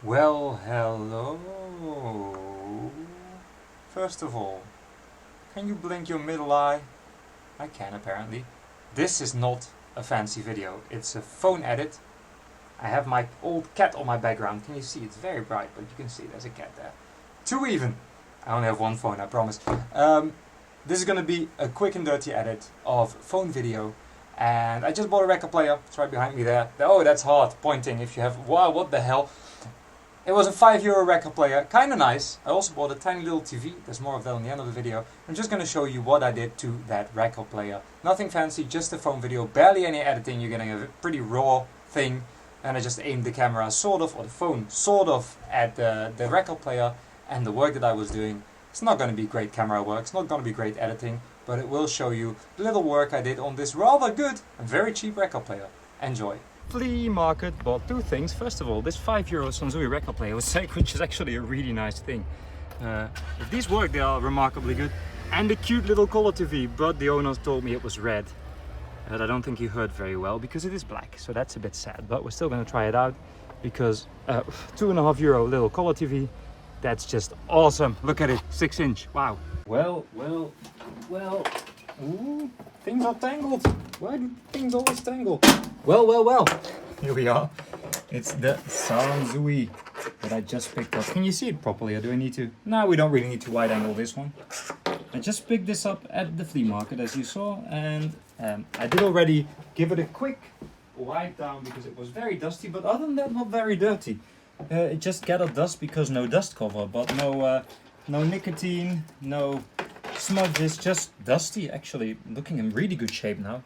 Well, hello. First of all, can you blink your middle eye? I can apparently. This is not a fancy video, it's a phone edit. I have my old cat on my background. Can you see? It's very bright, but you can see there's a cat there. Two even. I only have one phone, I promise. This is gonna be a quick and dirty edit of phone video. And I just bought a record player. It's right behind me there. Oh, that's hard, pointing if you have, wow, what the hell. It was a €5 record player, kinda nice. I also bought a tiny little TV, there's more of that on the end of the video. I'm just gonna show you what I did to that record player. Nothing fancy, just a phone video, barely any editing, you're getting a pretty raw thing. And I just aimed the camera or the phone at the record player and the work that I was doing. It's not gonna be great camera work, it's not gonna be great editing, but it will show you the little work I did on this rather good and very cheap record player. Enjoy. Flea market, bought two things. First of all, this €5 Sansui record player was sick, which is actually a really nice thing. If these work, they are remarkably good. And a cute little color TV, but the owners told me it was red. And I don't think you heard very well because it is black, so that's a bit sad. But we're still gonna try it out because €2.50 little color TV, that's just awesome. Look at it, 6-inch, wow. Well. Ooh, things are tangled. Why do things always tangle? Well. Here we are. It's the Sansui that I just picked up. Can you see it properly or do I need to? No, we don't really need to wide angle this one. I just picked this up at the flea market as you saw, and I did already give it a quick wipe down because it was very dusty, but other than that not very dirty. It just gathered dust because no dust cover, but no nicotine, no smudges, just dusty. Actually looking in really good shape now.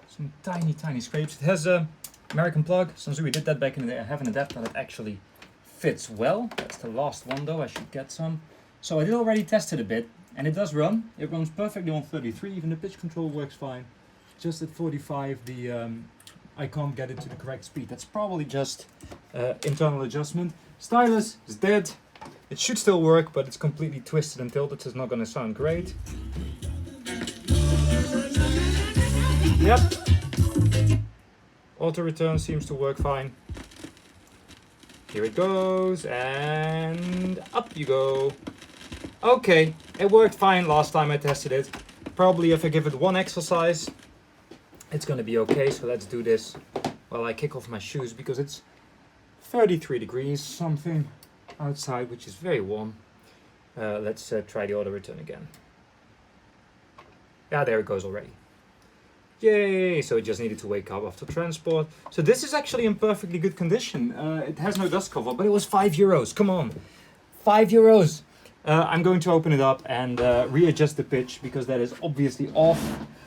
Some tiny scrapes. It has a American plug. Sansui did that back in the day. I have an adapter that actually fits well. That's the last one though, I should get some. So I did already test it a bit and it does run. It runs perfectly on 33, even the pitch control works fine. Just at 45 I can't get it to the correct speed. That's probably just internal adjustment. Stylus is dead. It should still work, but it's completely twisted and tilted, so it's not going to sound great. Yep. Auto return seems to work fine. Here it goes, and up you go. Okay, it worked fine last time I tested it. Probably if I give it one exercise, it's going to be okay. So let's do this while I kick off my shoes because it's 33 degrees something outside, which is very warm. Let's try the auto return again. Yeah, there it goes already. Yay! So it just needed to wake up after transport. So this is actually in perfectly good condition. It has no dust cover, but it was €5. Come on, €5. I'm going to open it up and readjust the pitch because that is obviously off.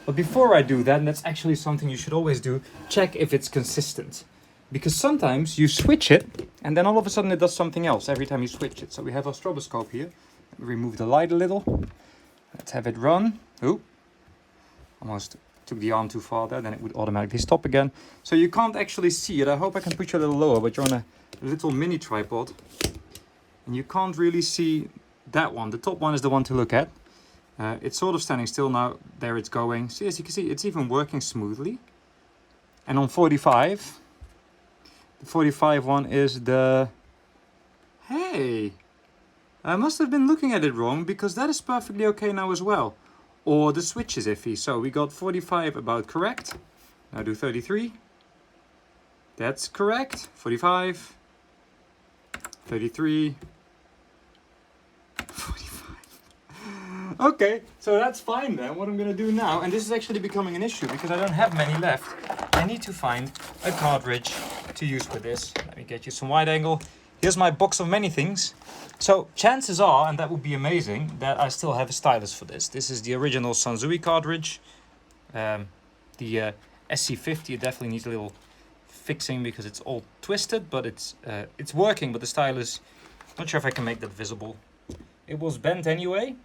But before I do that, and that's actually something you should always do, check if it's consistent. Because sometimes you switch it and then all of a sudden it does something else every time you switch it. So we have our stroboscope here. Let me remove the light a little. Let's have it run. Ooh, almost took the arm too far there, then it would automatically stop again. So you can't actually see it. I hope I can put you a little lower, but you're on a little mini tripod. And you can't really see that one. The top one is the one to look at. It's sort of standing still now. There it's going. See, as you can see, it's even working smoothly. And on 45... the 45 one is the... Hey! I must have been looking at it wrong because that is perfectly okay now as well. Or the switch is iffy. So we got 45 about correct. Now do 33. That's correct. 45. 33. 45. Okay, so that's fine then. What I'm going to do now, and this is actually becoming an issue because I don't have many left. I need to find a cartridge to use with this. Let me get you some wide angle. Here's my box of many things. So chances are, and that would be amazing, that I still have a stylus for this. This is the original Sansui cartridge. The SC50, it definitely needs a little fixing because it's all twisted, but it's working. But the stylus, not sure if I can make that visible. It was bent anyway.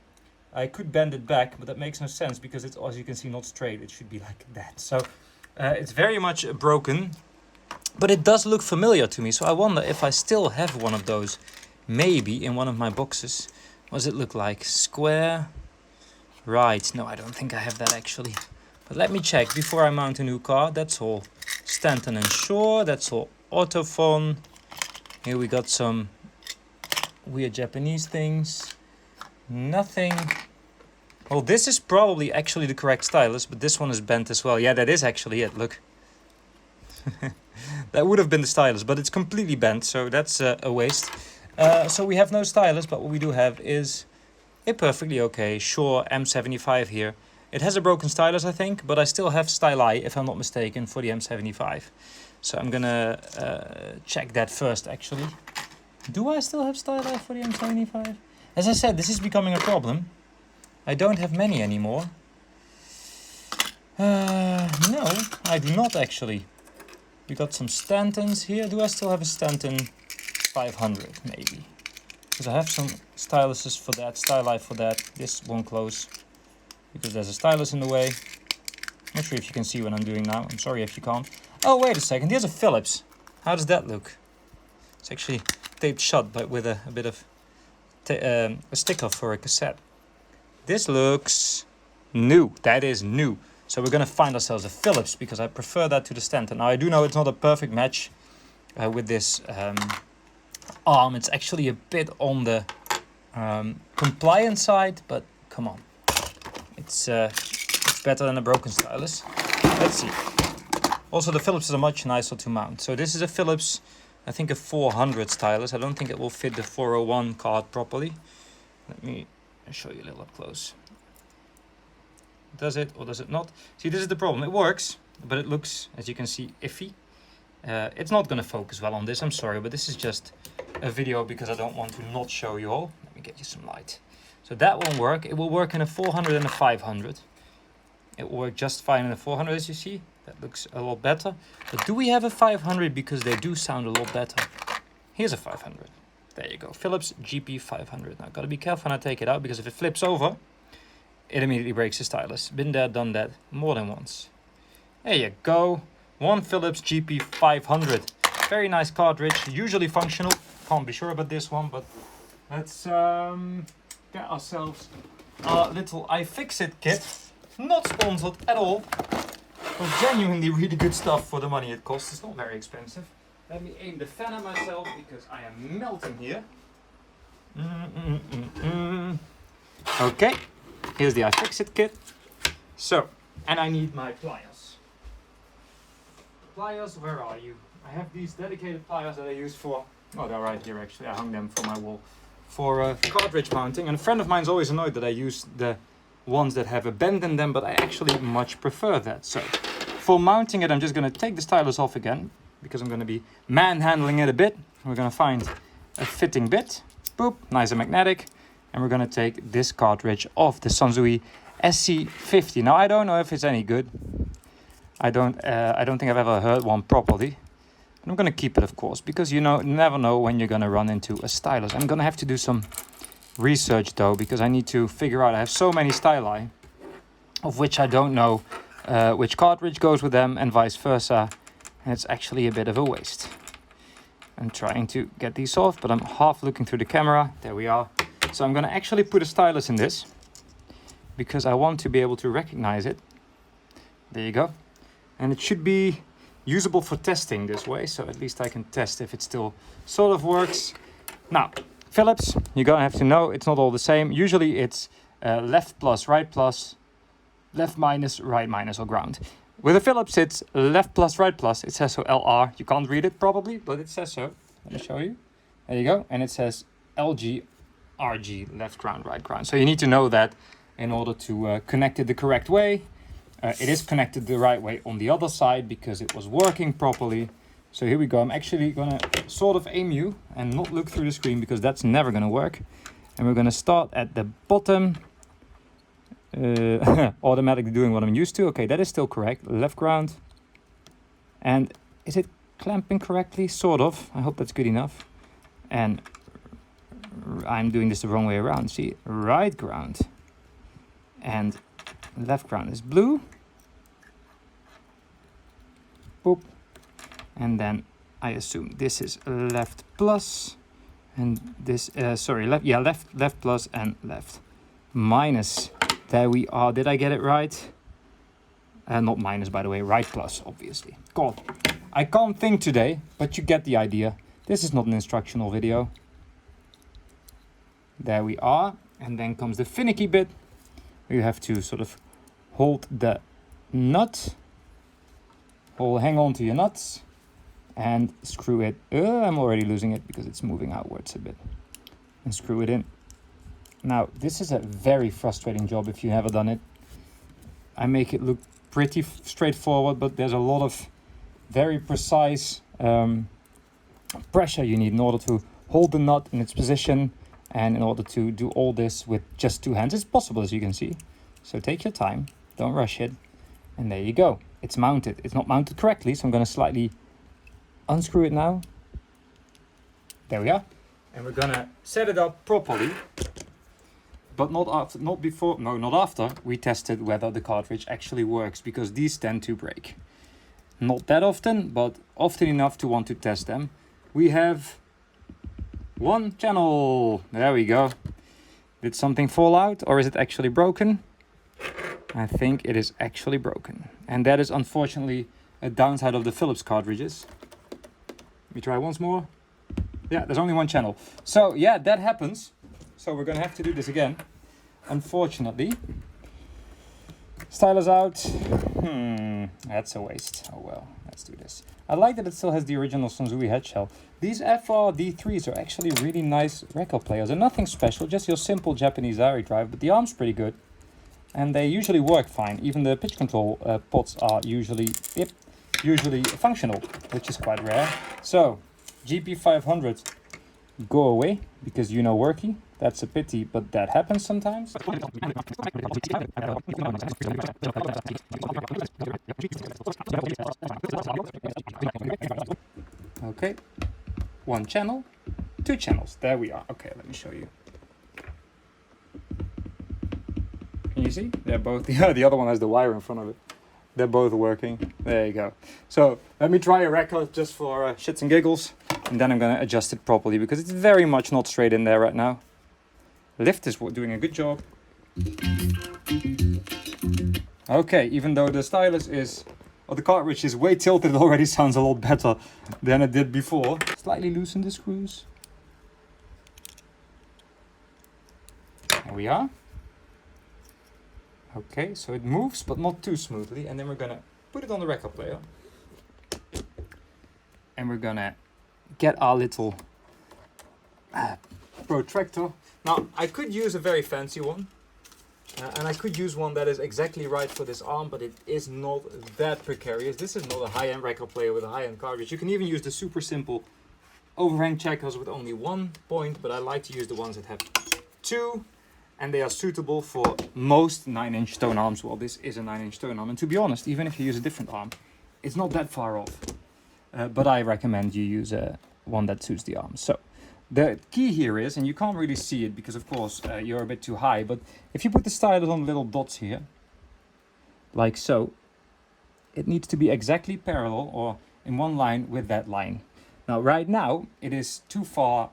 I could bend it back, but that makes no sense because it's, as you can see, not straight. It should be like that. So it's very much broken, but it does look familiar to me. So I wonder if I still have one of those, maybe in one of my boxes. What does it look like? Square? Right, no, I don't think I have that actually. But let me check before I mount a new car. That's all Stanton and Shore. That's all Autophone. Here we got some weird Japanese things. Nothing. Well, this is probably actually the correct stylus, but this one is bent as well. Yeah, that is actually it, look. That would have been the stylus, but it's completely bent, so that's a waste. So we have no stylus, but what we do have is a perfectly okay Shure M75 here. It has a broken stylus, I think, but I still have styli, if I'm not mistaken, for the M75. So I'm gonna check that first, actually. Do I still have styli for the M75? As I said, this is becoming a problem. I don't have many anymore. No, I do not actually. We got some Stantons here. Do I still have a Stanton 500? Maybe. Because I have some styluses for that, styli for that. This won't close because there's a stylus in the way. Not sure if you can see what I'm doing now. I'm sorry if you can't. Oh, wait a second. Here's a Philips. How does that look? It's actually taped shut, but with a bit of a sticker for a cassette. This looks new. That is new. So we're going to find ourselves a Philips because I prefer that to the Stanton. Now I do know it's not a perfect match with this arm. It's actually a bit on the compliant side, but come on. It's better than a broken stylus. Let's see. Also, the Philips are much nicer to mount. So this is a Philips, I think a 400 stylus. I don't think it will fit the 401 card properly. Let me show you a little up close. Does it or does it not? See, this is the problem. It works, but it looks, as you can see, iffy. It's not going to focus well on this. I'm sorry, but this is just a video because I don't want to not show you all. Let me get you some light. So that won't work. It will work in a 400 and a 500. It will work just fine in a 400, as you see. That looks a lot better. But do we have a 500? Because they do sound a lot better. Here's a 500. There you go. Philips GP500. Now, got to be careful when I take it out, because if it flips over, it immediately breaks the stylus. Been there, done that more than once. There you go. One Philips GP500. Very nice cartridge. Usually functional. Can't be sure about this one, but let's get ourselves a little iFixit kit. Not sponsored at all. But genuinely really good stuff for the money it costs. It's not very expensive. Let me aim the fan at myself because I am melting here. Okay. Here's the iFixit kit. So, and I need my pliers. Pliers, where are you? I have these dedicated pliers that I use for, oh, they're right here actually. I hung them from my wall for cartridge mounting. And a friend of mine's always annoyed that I use the ones that have a bend in them, but I actually much prefer that. So, for mounting it, I'm just going to take the stylus off again, because I'm going to be manhandling it a bit. We're going to find a fitting bit. Boop, nice and magnetic. And we're going to take this cartridge off, the Sansui SR-D3. Now, I don't know if it's any good. I don't think I've ever heard one properly. But I'm going to keep it, of course, because you never know when you're going to run into a stylus. I'm going to have to do some research, though, because I need to figure out. I have so many styli, of which I don't know which cartridge goes with them, and vice versa. And it's actually a bit of a waste. I'm trying to get these off, but I'm half looking through the camera. There we are. So I'm going to actually put a stylus in this, because I want to be able to recognize it. There you go. And it should be usable for testing this way, so at least I can test if it still sort of works. Now, Philips, you're going to have to know it's not all the same. Usually it's left plus, left minus, right minus, or ground. With a Philips, it's left plus, right plus. It says so LR. You can't read it probably, but it says so. Let me show you. There you go. And it says LG, RG, left ground, right ground. So you need to know that in order to connect it the correct way. It is connected the right way on the other side because it was working properly. So here we go. I'm actually going to sort of aim you and not look through the screen, because that's never going to work. And we're going to start at the bottom. Automatically doing what I'm used to. Okay, that is still correct. Left ground. And is it clamping correctly? Sort of. I hope that's good enough. And I'm doing this the wrong way around. See, right ground. And left ground is blue. Boop. And then I assume this is left plus. And this, left plus and left minus. There we are. Did I get it right? Not minus, by the way. Right plus, obviously. God, I can't think today, but you get the idea. This is not an instructional video. There we are. And then comes the finicky bit. You have to sort of hold the nut. Hang on to your nuts. And screw it. I'm already losing it because it's moving outwards a bit. And screw it in. Now, this is a very frustrating job if you haven't done it. I make it look pretty straightforward, but there's a lot of very precise pressure you need in order to hold the nut in its position and in order to do all this with just two hands. It's possible, as you can see. So take your time, don't rush it, and there you go. It's mounted. It's not mounted correctly, so I'm going to slightly unscrew it now. There we are. And we're going to set it up properly. But not after we tested whether the cartridge actually works, because these tend to break. Not that often, but often enough to want to test them. We have one channel. There we go. Did something fall out, or is it actually broken? I think it is actually broken. And that is unfortunately a downside of the Philips cartridges. Let me try once more. Yeah, there's only one channel. So yeah, that happens. So we're going to have to do this again, unfortunately. Stylus out. That's a waste. Oh well, let's do this. I like that it still has the original Sansui head shell. These SR-D3s are actually really nice record players. They're nothing special, just your simple Japanese Ari drive, but the arm's pretty good. And they usually work fine. Even the pitch control pots are usually functional, which is quite rare. So, GP500, go away, because you know worky. That's a pity, but that happens sometimes. Okay, one channel, two channels. There we are. Okay, let me show you. Can you see? They're both, the other one has the wire in front of it. They're both working. There you go. So let me try a record just for shits and giggles. And then I'm going to adjust it properly because it's very much not straight in there right now. Lift is doing a good job. Okay, even though the stylus is, or the cartridge is way tilted, it already sounds a lot better than it did before. Slightly loosen the screws. There we are. Okay, so it moves, but not too smoothly. And then we're gonna put it on the record player. And we're gonna get our little protractor. Now, I could use a very fancy one. And I could use one that is exactly right for this arm, but it is not that precarious. This is not a high-end record player with a high-end cartridge. You can even use the super simple overhang checkers with only 1 point, but I like to use the ones that have 2. And they are suitable for most 9-inch stone arms. Well, this is a 9-inch stone arm. And to be honest, even if you use a different arm, it's not that far off. But I recommend you use one that suits the arm. So the key here is, and you can't really see it because, of course, you're a bit too high. But if you put the stylus on little dots here, like so, it needs to be exactly parallel or in one line with that line. Now, right now, it is too far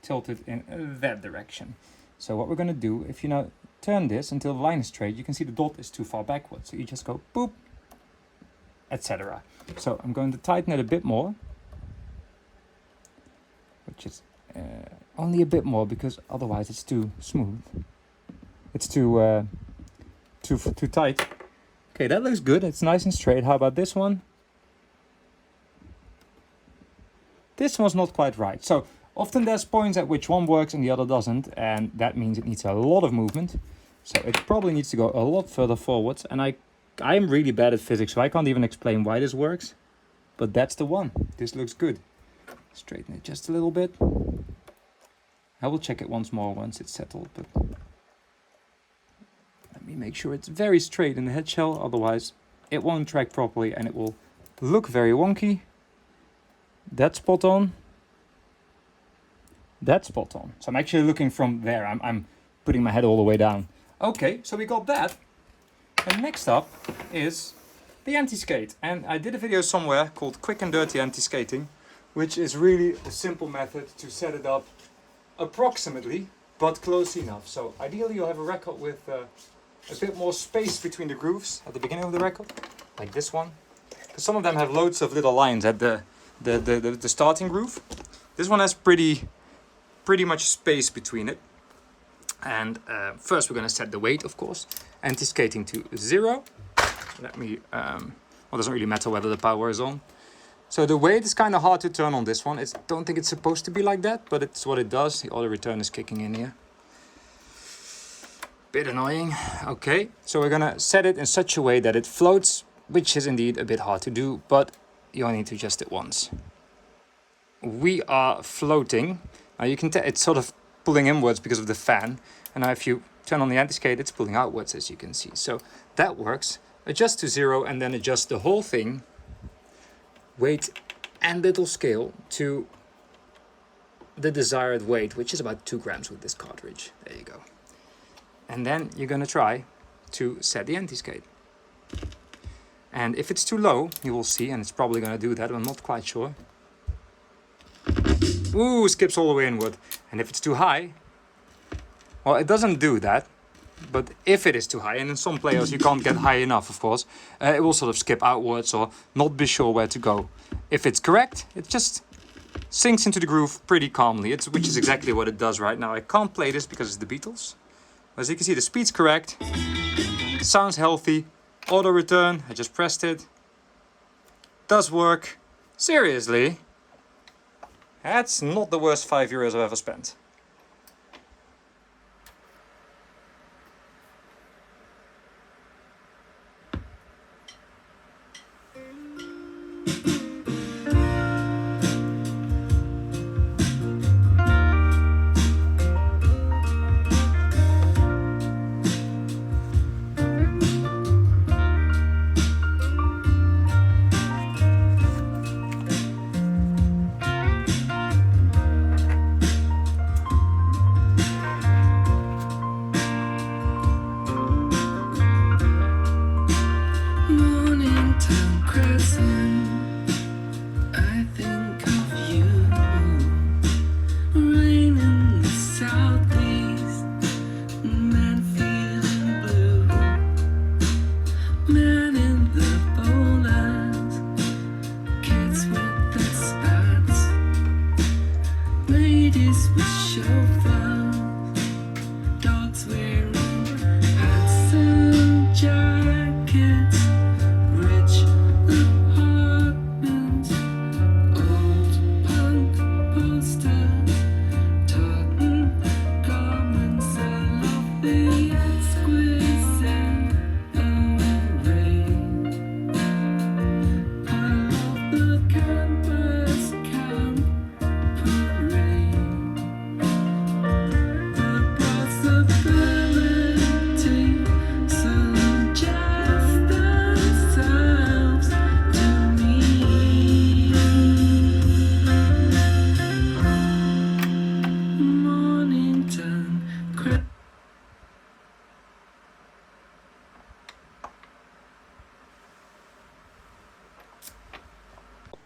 tilted in that direction. So what we're going to do, if you now turn this until the line is straight, you can see the dot is too far backwards. So you just go boop, etc. So I'm going to tighten it a bit more, which is only a bit more because otherwise it's too smooth. It's too tight. Okay, that looks good. It's nice and straight. How about this one? This one's not quite right. So often there's points at which one works and the other doesn't, and that means it needs a lot of movement. So it probably needs to go a lot further forwards, and I'm really bad at physics, so I can't even explain why this works. But that's the one. This looks good. Straighten it just a little bit. I will check it once more once it's settled, but let me make sure it's very straight in the head shell, otherwise it won't track properly and it will look very wonky. That's spot on. That's spot on. So I'm actually looking from there. I'm putting my head all the way down. Okay, so we got that. And next up is the anti-skate. And I did a video somewhere called Quick and Dirty Anti-Skating, which is really a simple method to set it up approximately, but close enough. So ideally you'll have a record with a bit more space between the grooves at the beginning of the record, like this one. Because some of them have loads of little lines at the the starting groove. This one has pretty much space between it. And first we're going to set the weight, of course. Anti-skating to 0. Let me, well, it doesn't really matter whether the power is on. So the weight is kind of hard to turn on this one. I don't think it's supposed to be like that, but it's what it does. The auto return is kicking in here. Bit annoying. Okay, so we're gonna set it in such a way that it floats, which is indeed a bit hard to do, but you only need to adjust it once. We are floating. Now you can tell it's sort of pulling inwards because of the fan. And now if you turn on the anti-skate, it's pulling outwards, as you can see. So that works. Adjust to 0 and then adjust the whole thing, weight and little scale, to the desired weight, which is about 2 grams with this cartridge. There you go. And then you're going to try to set the anti-skate. And if it's too low, you will see, and it's probably going to do that, I'm not quite sure. Ooh, skips all the way inward. And if it's too high, well, it doesn't do that. But if it is too high, and in some players you can't get high enough, of course, it will sort of skip outwards or not be sure where to go. If it's correct, it just sinks into the groove pretty calmly, which is exactly what it does right now. I can't play this because it's the Beatles. As you can see, the speed's correct, sounds healthy, auto return, I just pressed it, does work. Seriously, that's not the worst €5 I've ever spent.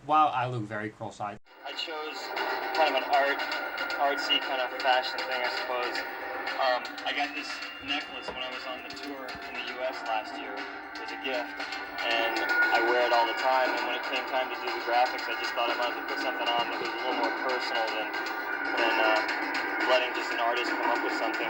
Wow, I look very cross-eyed. I chose kind of an artsy kind of fashion thing, I suppose. I got this necklace when I was on the tour in the US last year. It was a gift, and I wear it all the time. And when it came time to do the graphics, I just thought I might as well put something on that was a little more personal than letting just an artist come up with something.